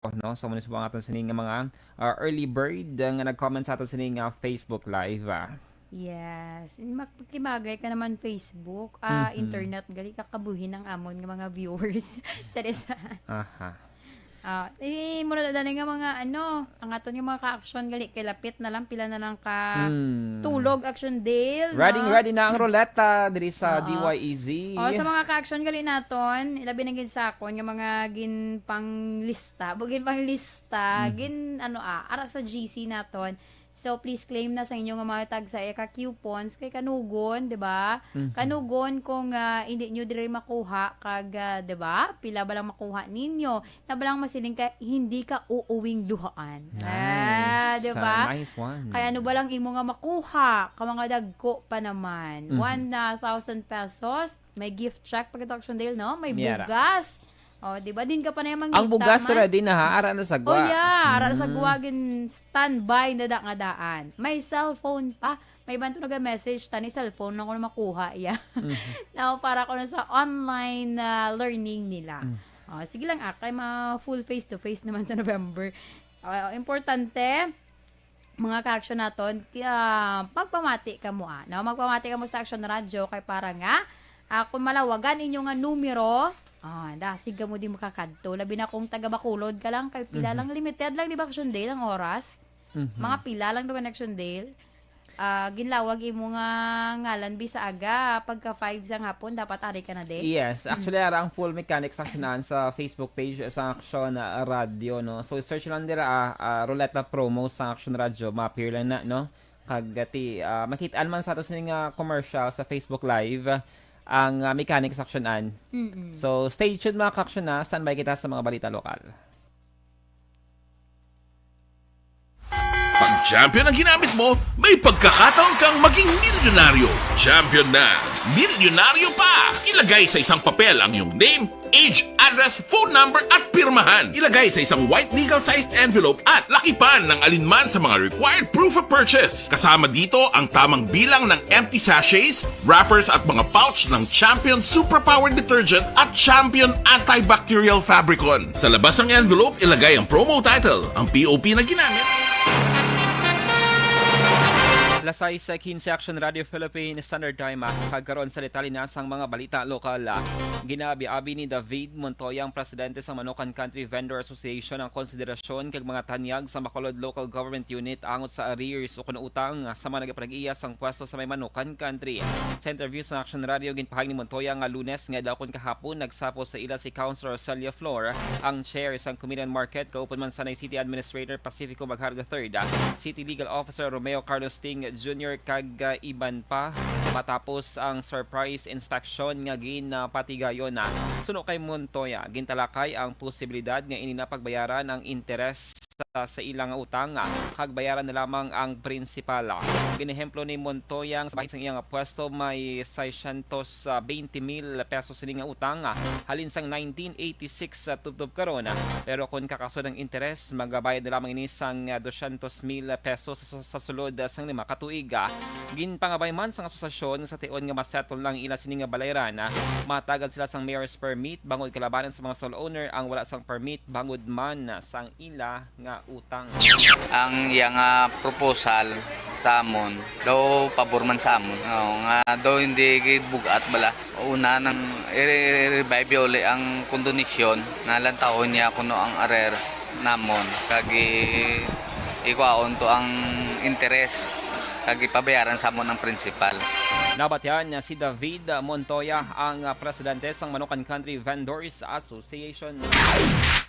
no, so muna sa aton sining mga early bird nga nag-comment sa aton sining Facebook live. Yes. Makibagay ka naman Facebook, Mhm. internet, gali kakabuhin ng amon ng mga viewers. Sa desa. Aha. Muna dali nga mga ang aton yung mga ka-action gali kay lapit na lang pila na lang ka Hmm. tulog action Dale, Ready, no? ready na ang ruleta diri sa Oo. DYEZ. Sa mga ka-action gali naton, ilabi na gid sa akon yung mga gin panglista, bugin panglista, gin ara sa GC naton. So please claim na sa inyo nga mga tag sa eka coupons kay kanugon, 'di ba? Mhm. Kanugon kung hindi nyo dire makuha kag 'di ba? Pila ba lang makuha ninyo? Na ba lang masiling ka hindi ka uuwing duhaan. Nice. 'Di ba? Nice one. Kaya ano ba lang imo nga makuha? Ka mga dagko pa naman. 1,000 pesos. May gift check pag auction deal, no? May Miyara. bugas. Di ba din ka pa na yung Ang bugas ready na ha, ara na sa gwa. Ara sa guwagin standby na da nga daan. May cellphone pa. May banto nag-message tani cellphone na ko na makuha iya. Now para ko na sa online learning nila. Sige lang kay full face to face naman sa November. Importante mga ka-action naton, magpamati ka mo no? Magpamati ka mo sa Action Radio kay para nga kung malawagan inyo nga numero, dasig ka mo di makakadto. Labi na kung taga Bacolod ka lang, kay pila lang, limited lang di ba Action Day ang oras? Mga pila lang doon Action Day. Ginlawag imo nga ngalan bisa aga pagka 5 sang hapon dapat ari ka na din. Yes, actually ara ang full mechanics actionan sa Facebook page sa Action Radio, no. So search lang dira Ruleta promo sa Action Radio, ma-appear lang na, no. Kagati makita man sa ato sining commercial sa Facebook Live ang mechanics actionan. So stay tuned mga ka-action na, standby kita sa mga balita lokal. Pag champion ang ginamit mo, may pagkakataon kang maging milyonaryo. Champion na, milyonaryo pa! Ilagay sa isang papel ang iyong name, age, address, phone number at pirmahan. Ilagay sa isang white legal-sized envelope at lakipan ng alinman sa mga required proof of purchase. Kasama dito ang tamang bilang ng empty sachets, wrappers at mga pouch ng Champion Superpower Detergent at Champion Antibacterial Fabricon. Sa labas ng envelope, ilagay ang promo title, ang POP na ginamit. Lasay sa 15 Action Radio Philippines Standard Time kagkaroon sa detalye na sang mga balita lokal. Ginabi-abi ni David Montoya, ang presidente sa Manukan Country Vendor Association, ang konsiderasyon kag mga tanyag sa Bacolod Local Government Unit angot sa arrears o kuno utang sa mga nagapag-iya sang pwesto sa may Manukan Country. Sa interview sa Action Radio, ginpahag ni Montoya nga Lunes nga daw kun kahapon nagsapo sa ila si Councilor Celia Flor, ang chair sang Committee on Market, kaupan man Sanay City Administrator Pacifico Magharga III, City Legal Officer Romeo Carlos Ting Jr. kag iban pa matapos ang surprise inspection nga ginapatigayon na. Suno kay Montoya, gintalakay ang posibilidad nga ininapagbayaran ang interes sa ilang utang kag bayaran na lamang ang prinsipal. Ginehemplo ni Montoya sa bahis ng iyang pwesto may 620,000 pesos sining utang halin sang 1986 tubtob karon, pero kung kakasod ang interes magabayad na lamang ini sang 200,000 pesos sa sulod sang 5 katuig. Ginpangabay man sang asosasyon sa tion nga masettle lang ila sining balayran, matagad sila sang mayor's permit bangod kalabanan sa mga stall owner ang wala sang permit bangod man sang ila nga utang. Ang yang proposal sa amon daw pabor man sa amon nga daw hindi gid bugat bala una nang i-revive uli ang kondonisyon na lantahon niya kuno ang arrears namon kag ikuaon to ang interes kag ipabayaran sa amon ang principal. Nabatyan si David Montoya, ang presidente ng Manukan Country Vendors Association.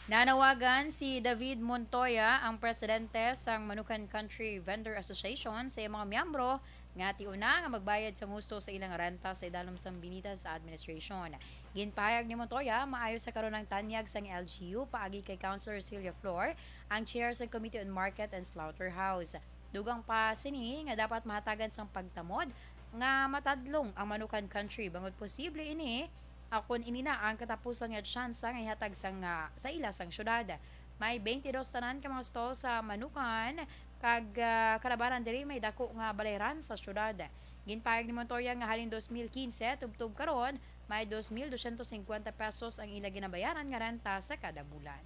Nanawagan si David Montoya, ang presidente sa Manukan Country Vendor Association, sa mga miyembro nga tiuna nga magbayad sa gusto sa ilang renta sa idalom sang binita sa administration. Ginpahayag ni Montoya maayo sa karon ng tanyag sang LGU paagi kay Councilor Celia Flor, ang chair sa Committee on Market and Slaughterhouse. Dugang pa sini nga dapat mahatagan sang pagtamod nga matadlong ang Manukan Country bangod posible ini akon ini na ang katapusan nga tsansa nga ihatag sang sa ila sang syudad. May 22 tanan ka mga stall sa Manukan kag kalabaran diri may dako nga balayran sa syudad. Ginpahayag ni Montoya nga halin 2015 tubtob karon may 2,250 pesos ang ila ginabayaran nga renta sa kada bulan.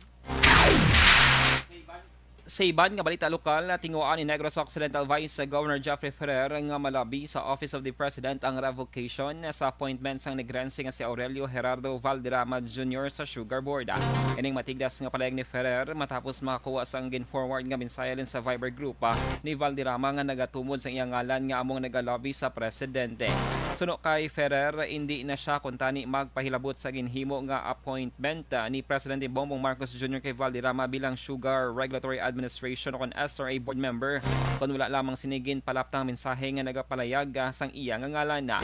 Sa iban nga balita lokal, tinguan ni Negros Occidental Vice Governor Jeffrey Ferrer nga malabi sa Office of the President ang revocation sa appointment sang negrense nga si Aurelio Gerardo Valderrama Jr. sa Sugar Board. Ining matigdas nga palayag ni Ferrer matapos makakuha sang gin-forward nga mensahe sa Viber group ni Valderrama nga nagatumod sa iyang ngalan nga among nagalobby sa presidente. Suno kay Ferrer, hindi na siya kuntani magpahilabot sa ginhimo nga appointment ni Presidente Bongbong Marcos Jr. kay Valderrama bilang Sugar Regulatory Administration o SRA board member kung wala lamang sinigin palaptang mensahe nga nagapalayag sang iya nga ngalan na.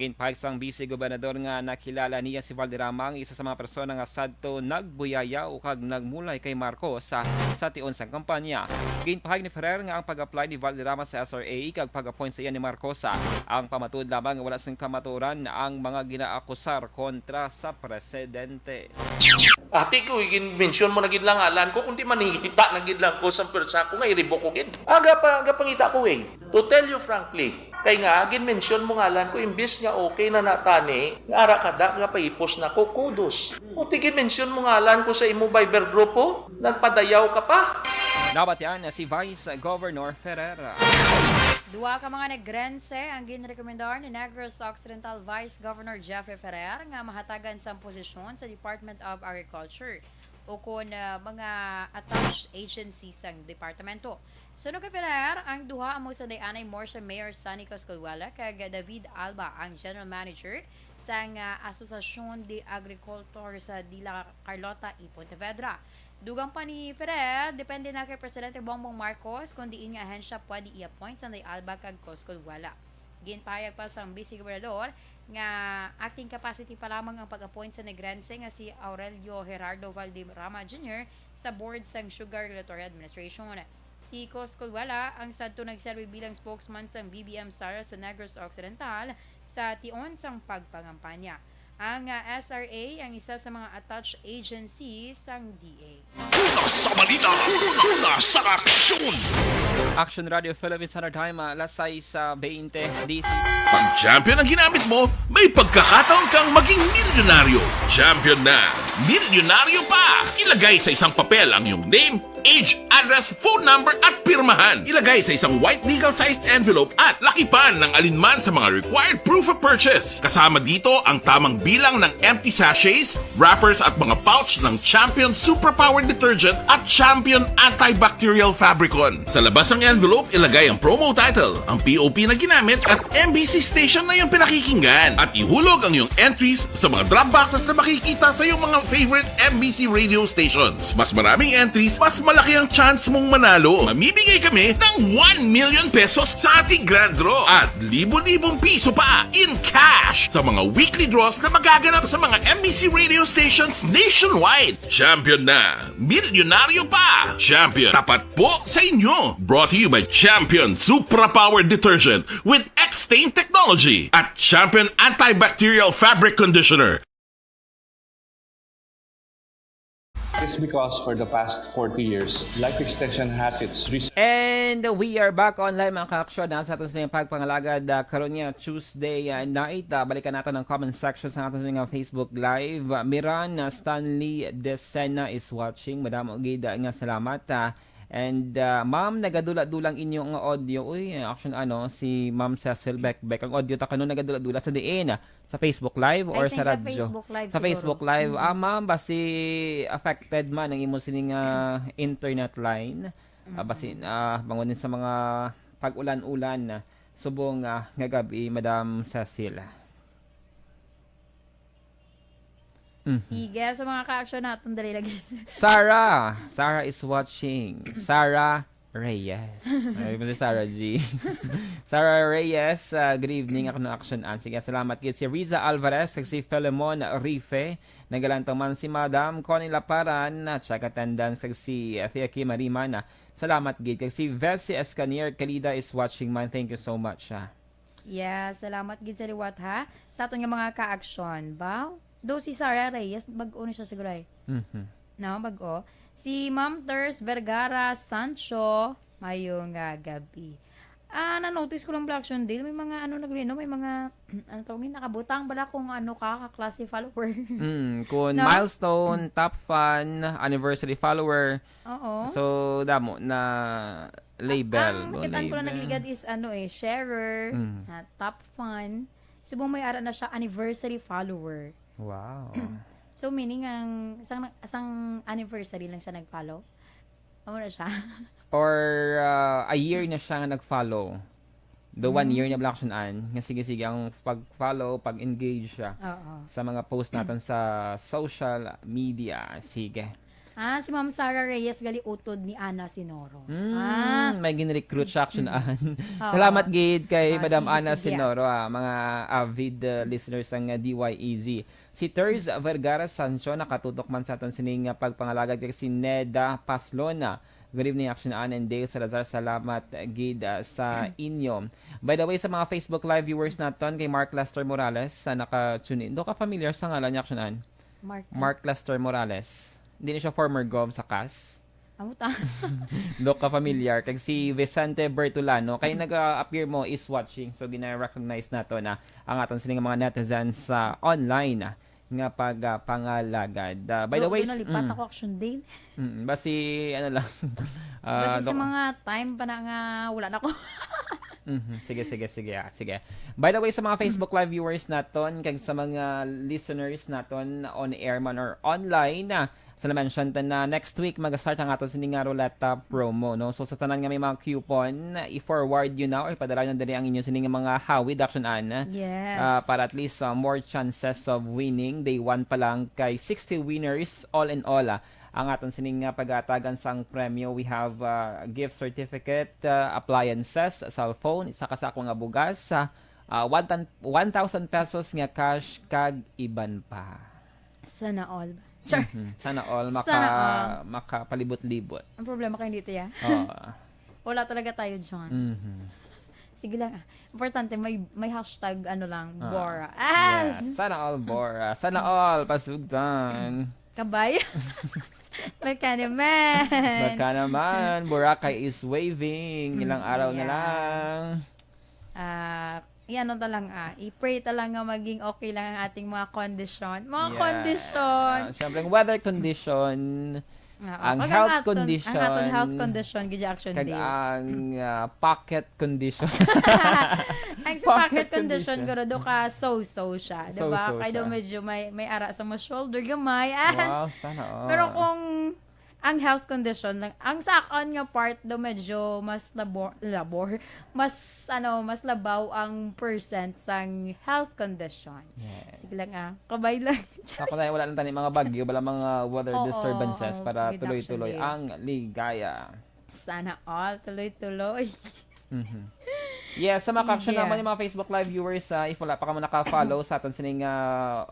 Ginpahig sang vice-gobernador nga nakilala niya si Valderrama ang isa sa mga persona nga sadto nagbuyaya o kag nagmulay kay Marcos sa tion sang kampanya. Ginpahig ni Ferrer nga ang pag-apply ni Valderrama sa SRA kag pag-appoint sa iya ni Marcos ang pamatud lamang nga wala sang kamaturan ang mga ginaakusar kontra sa presidente. Ati ko, mention mo na gid lang alan ko, kundi manihita na gid lang ko sa persa ko nga i-revoke ko gid. Aga pangita ko eh. To tell you frankly, kay nga mention mo ngalan ko, imbis nga okay na natani, nga ara kada nga paipos na ko, kudos. O tigin mention mo ngalan ko sa imo Viber grupo, nagpadayaw ka pa. Nabatian si Vice Governor Ferrer. Duwa ka mga negrense ang ginrekomendar ni Negros Occidental Vice Governor Jeffrey Ferrer nga mahatagan sa posisyon sa Department of Agriculture o kung mga attached agencies sang departamento. Suno kay Ferrer, ang duha amo sa dayanay Morsha Mayor Sunny Coscolwala kag David Alba ang General Manager sang Asociación de Agricultor sa Dila Carlota y Pontevedra. Dugang pa ni Ferrer, depende na kay Presidente Bongbong Marcos kung diin nga ahensya pwede i-appoint sa Day Alba kag Coscolwala. Ginpahayag pa sa vice-gobernador nga acting capacity pa lamang ang pag-appoint sa negrense nga si Aurelio Gerardo Valderrama Jr. sa board sang Sugar Regulatory Administration. Si Coscolwala ang sadto nagserve bilang spokesman sang BBM Sara sa Negros Occidental sa tion sang pagpangampanya. Ang SRA ang isa sa mga attached agencies sang DA. Una sa balita, una sa aksyon. Action Radio Philippines Standard Time, alas 6:20 DT. Pag champion ang ginamit mo, may pagkakataon kang maging milyonaryo. Champion na, milyonaryo pa! Ilagay sa isang papel ang iyong name, age, address, phone number at pirmahan. Ilagay sa isang white legal-sized envelope at lakipan ng alinman sa mga required proof of purchase. Kasama dito ang tamang bilang ng empty sachets, wrappers at mga pouch ng Champion Superpower Detergent at Champion Antibacterial Fabricon. Sa labas ng envelope, ilagay ang promo title, ang POP na ginamit at MBC station na yung pinakikinggan. At ihulog ang iyong entries sa mga drop boxes na makikita sa iyong mga favorite MBC radio stations. Mas maraming entries, mas malaki ang chance mong manalo. Mamibigay kami ng 1 million pesos sa ating grand draw at libo-libong piso pa in cash sa mga weekly draws na magaganap sa mga MBC radio stations nationwide. Champion na, milyonaryo pa. Champion, tapat po sa inyo. Brought to you by Champion Superpower Detergent with X-Stain Technology at Champion Antibacterial Fabric Conditioner. It's because for the past 40 years, life extension has its research. And we are back online mga ka-aksyon sa ating silang pagpangalagad karon nga Tuesday night. Balikan natin ang comment section sa ating silang Facebook Live. Miran Stanley Desena is watching. Madam Ogid nga salamat. And ma'am, nagadula-dulang inyong audio. Uy, action si Ma'am Cecil Beck. Ang audio ta kanon nagadula-dula sa diin sa Facebook Live or sa radyo? Sa Facebook Live. Ma'am, basi affected man ang imo sining internet line. Basi bangonin sa mga pag-ulan-ulan subong nga gabi, Madam Cecil. Sige, sa mga ka-action natin, dali lagi. Sarah is watching. Sarah Reyes. Ay, si Sarah G. Sarah Reyes, good evening. Ako ng Action An. Sige, salamat. Si Riza Alvarez, si Filemon Rife, nagalantang man si Madam Connie Laparan, check attendance, si Thea Kim Mariman. Salamat, gid. Si Vessi Escanier Kalida is watching man. Thank you so much. Yeah, salamat gid sa liwat ha. Sa aton nga mga ka-action, ba? Do si Sarah Reyes, bag-o na siya siguro ay. No, bag-o. Si Ma'am Ters Vergara Sancho, mayong gabi. Na-notice ko lang Black Action Day, may mga may mga ano tawagin, nakabutang bala kung ano ka-classy follower. Kung No? milestone, top fan, anniversary follower. Oo. So, damo na label. Ang nakitaan ko lang nagligad is sharer, top fan. Subong may ara na siya anniversary follower. Wow. So meaning ang isang anniversary lang siya nag-follow. Ano na siya? Or a year na siya nga nag-follow. The 1 year na Black Action Ann. Nga sige ang pag-follow, pag-engage siya Oo. sa mga post natin sa social media. Sige. Si Ma'am Sarah Reyes gali utod ni Ana Sinoro. May gin-recruit siya Action Ann. Oo. Salamat gid kay Madam Sige, Ana sige. Sinoro, mga avid listeners ng DYEZ. Si Terz Vergara Sancho nakatutok man sa aton sining pagpangalagad kay si Neda Paslona. Good evening, Action Ann and Dale Salazar. Salamat, gid, sa inyo. By the way, sa mga Facebook Live viewers naton, kay Mark Lester Morales, naka-tune in. Do ka familiar sa ngalan niya, Action Ann? Mark Lester Morales. Hindi na siya former gov sa CAS. Amuta. Do ka familiar. Kay si Vicente Bertolano, kay nag-appear mo is watching. So, gina-recognize nato na ang aton sining mga netizens sa online nga pagpangalagad. By the way, nalipat ako Action Day. basi ano lang. Basta sa mga time pa na nga wala na ako. Sige. Sige. By the way, sa mga Facebook Live viewers naton, kag sa mga listeners naton on air man or online, sa na-mention na next week mag-start ang aton sining nga Roleta promo, no? So sa tanan nga may mga coupon, i-forward yun na or ipadala nyo dali ang inyo sining mga hawid Action Ann. Yes. Para at least more chances of winning. Day 1 pa lang kay 60 winners all in all. Ang aton sining pag-atagan sang premyo, we have gift certificate, appliances, cellphone, isa ka sa ako nga bugas, 1,000 pesos nga cash kag iban pa. Sana all. Sure. Sana all Sana all. makapalibot-libot. Ang problema kayo dito, ya. Oo. Wala talaga tayo dyan. Sige lang. Importante, may hashtag Bora. Yes. Sana all Bora. Sana all pasugdan. Kabay. Baka naman. Baka naman, Boracay is waving. Ilang araw na yeah. lang. I-pray talang nga maging okay lang ang ating mga kondisyon. Mga Yeah. kondisyon. Siyempre, weather condition, ang health condition, Ang aton health condition, gidya Action kag Day. ang pocket condition. Ang sa pocket pocket condition, guro do ka so-so siya. Diba? So-so Kaya daw siya. medyo may ara sa mga shoulder, gamay. Wow, sana all. Pero kung ang health condition lang, ang sakon nga part daw medyo mas mas labaw ang percent sang health condition. Yes. Sige lang kabay lang. Ako na wala lang tani mga bagyo, wala mga weather Oo, disturbances oo, para reduction tuloy-tuloy day. ang ligaya. Sana all tuloy-tuloy. Yes, sa mga action Yeah. naman yung mga Facebook Live viewers, if wala pa ka mo naka-follow sa aton sining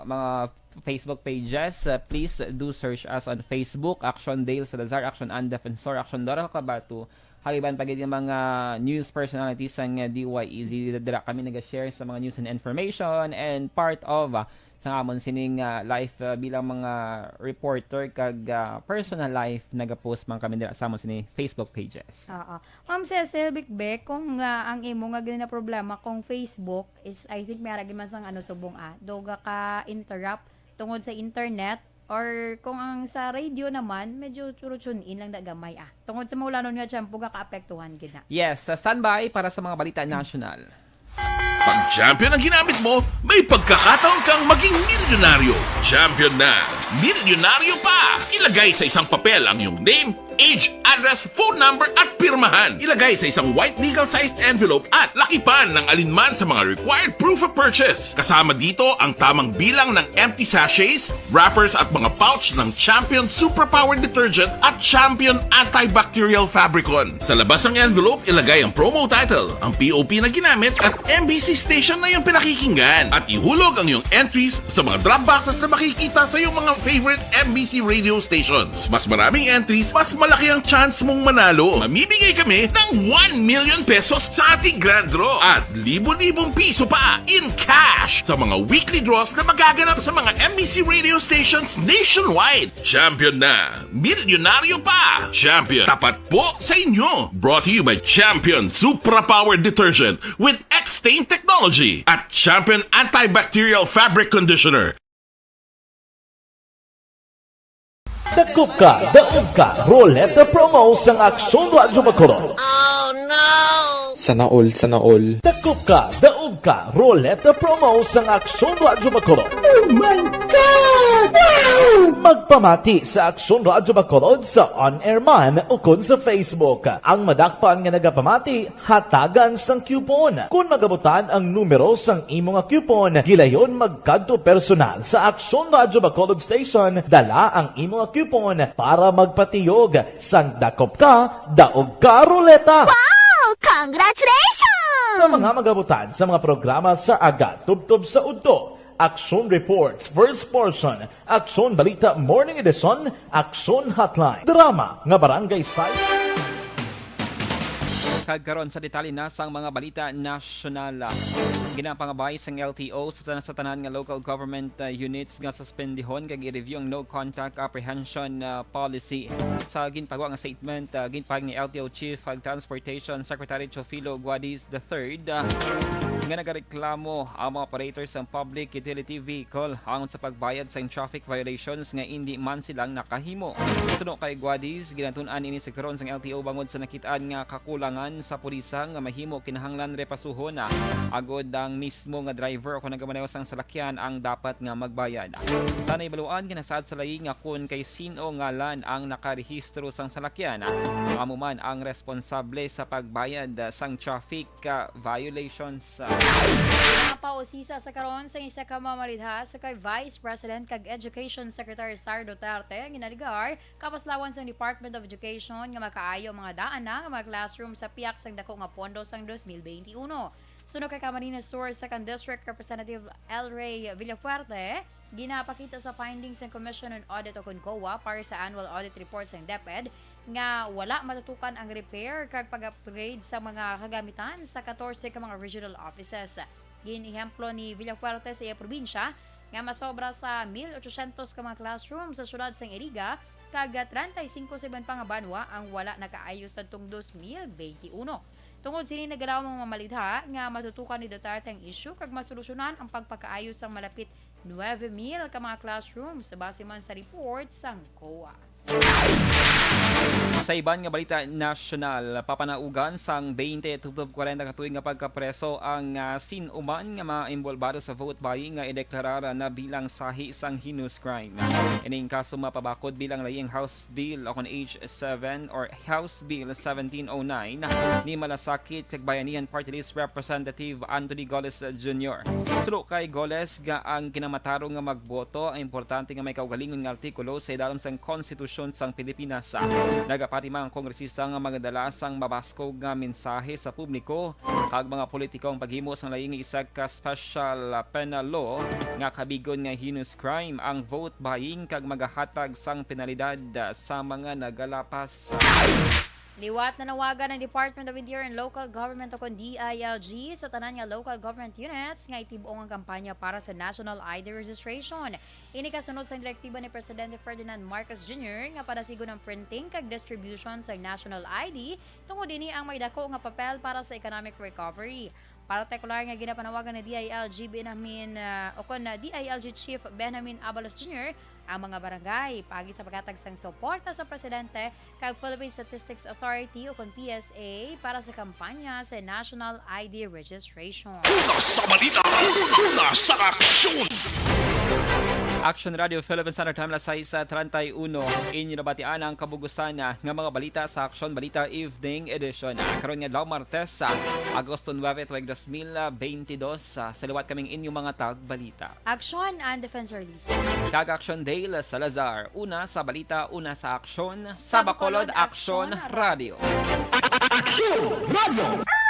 mga Facebook pages, please do search us on Facebook, Action Dale Salazar, Action Ann Defensor, Action Dora Kabatu. Hagiban pag yung mga news personalities ng DYEZ, dira kami nag-share sa mga news and information and part of sa amon sining life bilang mga reporter kag personal life nagapost man kami dira sa amon sining Facebook pages. Oo. Ma'am Cecil Bikbek, kung ang imo nga gani na problema kung Facebook is I think may aragi man sang subong doga ka interrupt tungod sa internet or kung ang sa radio naman medyo tune in lang dagamay tungod sa maulanon nga tiyempo ga kaapektuhan gid na. Yes, standby para sa mga balita national. Pag champion ang ginamit mo, may pagkakataon kang maging milyonaryo. Champion na, milyonaryo pa! Ilagay sa isang papel ang iyong name, age, address, phone number at pirmahan. Ilagay sa isang white legal-sized envelope at lakipan ng alinman sa mga required proof of purchase. Kasama dito ang tamang bilang ng empty sachets, wrappers at mga pouch ng Champion Superpower Detergent at Champion Antibacterial Fabricon. Sa labas ng envelope, ilagay ang promo title, ang POP na ginamit at MBC station na yung pinakikinggan. At ihulog ang iyong entries sa mga drop boxes na makikita sa iyong mga favorite MBC radio stations. Mas maraming entries, mas malaki ang chance mong manalo. Mamimigay kami ng 1 million pesos sa ating grand draw at libo-libong piso pa in cash sa mga weekly draws na magaganap sa mga MBC radio stations nationwide. Champion na, milyonaryo pa. Champion, tapat po sa inyo. Brought to you by Champion Supra Power Detergent with X-Stain Technology at Champion Antibacterial Fabric Conditioner. Dakop ka, daog ka, Roleta Promo sa Aksyon Radyo Bacolod. Sana all. Dakop ka, daog ka, Roleta Promo sa Aksyon Radyo Bacolod. Oh my God! Wow! Magpamati sa Aksyon Radyo Bacolod sa on-air man o kun sa Facebook. Ang madakpan nga nagapamati, hatagan sang coupon. Kung magabutan ang numero sang imong coupon, gilayon magkadto personal sa Aksyon Radyo Bacolod Station, dala ang imong coupon para magpatiyog sang dakop ka, daog ka, Roleta. Congratulations! Sa mga magabutan sa mga programa sa Aga, Tubtob sa Udto, Aksyon Reports, First Portion, Aksyon Balita Morning Edition, Aksyon Hotline, Drama nga Barangay Site. Kagkaroon sa detalye na sang mga balita nasyonal. Ginapangabay sang LTO sa tanan nga local government units nga suspendihon kag i-review ang no contact apprehension policy. Sa ginpagawa nga statement ginpahag ni LTO Chief Transportation Secretary Chofilo Guadiz III nga nagareklamo ang mga operators ng public utility vehicle hangon sa pagbayad sa traffic violations nga hindi man silang nakahimo. Suno kay Guadiz, ginatun-an ini sa karon sang LTO bangod sa nakitaan nga kakulangan sa pulisa nga mahimo kinahanglan repasuhon agod ang mismo nga driver o kung nagamaneho sang salakyan ang dapat nga magbayad. Sa naibaluan ginasaad sa layi nga kun kay sino ngalan ang nakarehistro sang salakyan amo man ang responsable sa pagbayad sang traffic violations. Pausisa sa karon sa isa ka mamalidha sa kay Vice President kag Education Secretary Sar Duterte ginaligar kapaslawan sa Department of Education nga makaayo mga daan na nga mga classroom sa piyak sang dako nga pondo sang 2021. Suno kay Camarines Sur Second District Representative El Rey Villafuerte, ginapakita sa findings ng Commission on Audit o COA para sa annual audit report ng DepEd nga wala matutukan ang repair kag pag-upgrade sa mga kagamitan sa 14 ka mga regional offices. Ginihemplo ni Villafuerte sa iya probinsya nga masobra sa 1,800 ka mga classroom sa syudad sang Iriga kag 35 sa iban pang banwa ang wala nakaayos sa tung 2021. Tungod sini nagalaw mga mamalidha nga matutukan ni Duterte ang issue kag masolusyonan ang pagpakaayos sang malapit 9,000 ka mga classroom sa base man sa report sang COA. Sa iban nga balita nasyonal, papanaugan sang 20 tubtob 40 katuig nga pagkapreso ang sinuman nga maimbolbado sa vote buying nga ideklarara na bilang sahi sang heinous crime. Ining kaso mapabakod bilang laying House Bill o H7 or House Bill 1709 ni Malasakit kag Bayanihan Party List Representative Anthony Goles Jr. Sulo kay Goles nga ang kinamatarong nga magboto ay importante nga may kaugalingon nga artikulo sa idalom sang konstitusyon sang Pilipinas. Nagapati mga kongresista nga magadala sang mabaskog nga mensahe sa publiko kag mga politikong paghimo sang laing isag ka special penal law nga kabigon nga heinous crime ang vote buying kag magahatag sang penalidad sa mga nagalapas. Liwat na nawagan ng Department of Interior and Local Government o DILG sa tanan nga local government units nga itibong ang kampanya para sa National ID Registration. Ini kasunod sa direktiba ni Presidente Ferdinand Marcos Jr. nga padasigon ng printing kag distribution sa National ID tungod ini ang may dako nga papel para sa economic recovery. Partikular nga ginapanawagan ni DILG DILG Chief Benjamin Abalos Jr. ang mga barangay pagi sa paghatag sang suporta sa presidente kag Philippine Statistics Authority o PSA para sa kampanya sa National ID Registration. Sa balita, sa aksyon! Action Radio Philippine Standard Time alas 6:31 inyo nabatian ang kabugusan nga mga balita sa Action Balita Evening Edition. Karon nga daw Martes Agosto 9, 2022 sa liwat kaming inyong mga tagbalita. Action and Defensor Lisa. Kag Action Dale Salazar, una sa balita, una sa aksyon, sa Bacolod Action Radio. Action Radio!